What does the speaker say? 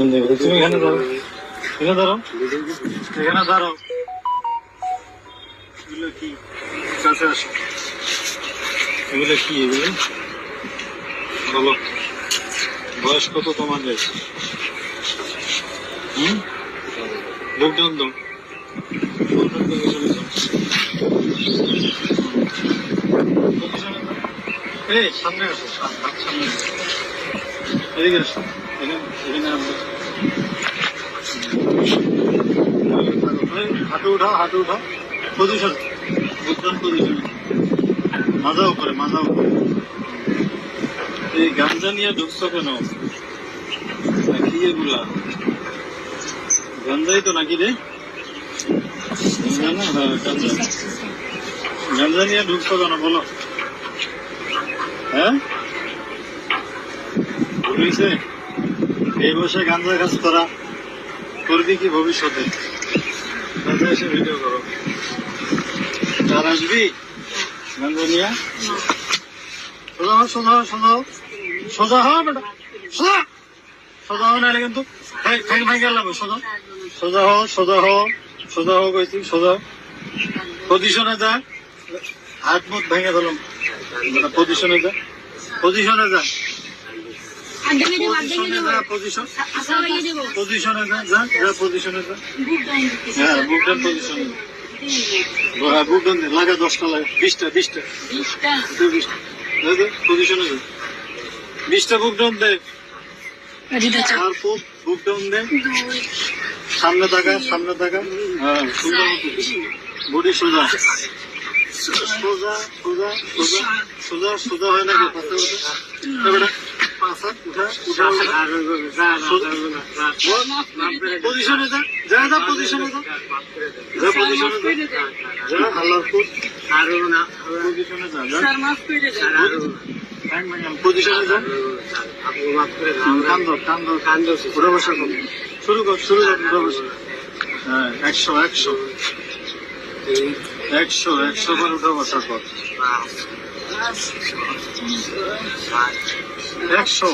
তুমি এখানে ধরো, এখানে ধরো, এখানে ধরো। এগুলো কি? কাছে আসো। এগুলো কি? এগুলো বলো, বয়স কত তোমাদের? বুক ডাউন দাও। এই সামনে আসো, সামনে এদিকে আসো, এখানে আসো। হাঁটু উঠাও, হাঁটু উঠাও, পজিশন, বুকডাউন পজিশন, মাজা উপরে, মাজা উপরে। এই গাঞ্জা নিয়ে ঢুকছো কেন? কি এগুলা? গাঞ্জাই তো নাকি রে? গাঞ্জা না? হ্যাঁ গাঞ্জা। গাঞ্জা নিয়ে ঢুকছো কেন বলো? হ্যাঁ বুঝেছে? এই বসে গাঞ্জা কাজ করা করবি কি ভবিষ্যতে? গাঞ্জা এসে ভিডিও করো। আর আসবি গাঞ্জা নিয়ে? সোজা হও, সোজা হও, সোজা হও, সোজা হও বেটা, সোজা, সোজা হও, নাহলে কিন্তু ঠ্যাং ভেঙে গেলাম। সোজা, সোজা হও, সোজা হও, সোজা হও কইছি, সোজা পজিশনে যা, হাত মুখ ভেঙে দিলাম। পজিশনে যা, পজিশনে যা, পজিশনে যা, পজিশন, পজিশনে যা, যা, যা, পজিশনে যা। হ্যাঁ বুক ডাউন পজিশনে, হ্যাঁ বুক ডাউন লাগা, 10টা লাগা, 20টা, 20টা, 20টা, পজিশনে যা, 20টা বুক ডাউন দে। আর বুক ডাউন দে, সামনে তাকা, সামনে তাকা। হ্যাঁ সোজা বডি সোজা, সোজা, সোজা, সোজা, সোজা, সোজা হয় নাকি? পজিশনে যা, যা, যা, পজিশনে যা, যা, পজিশনে যা, যা, আল্লাহপুর পজিশনে যা, যা, পজিশনে যা, কান্দো, কান্দো, কান্দো, উঠে বসা কর, শুরু কর, শুরু কর, উঠে বসা। হ্যাঁ 100, 100, 100, 100 বার উঠে বসা কর, 100।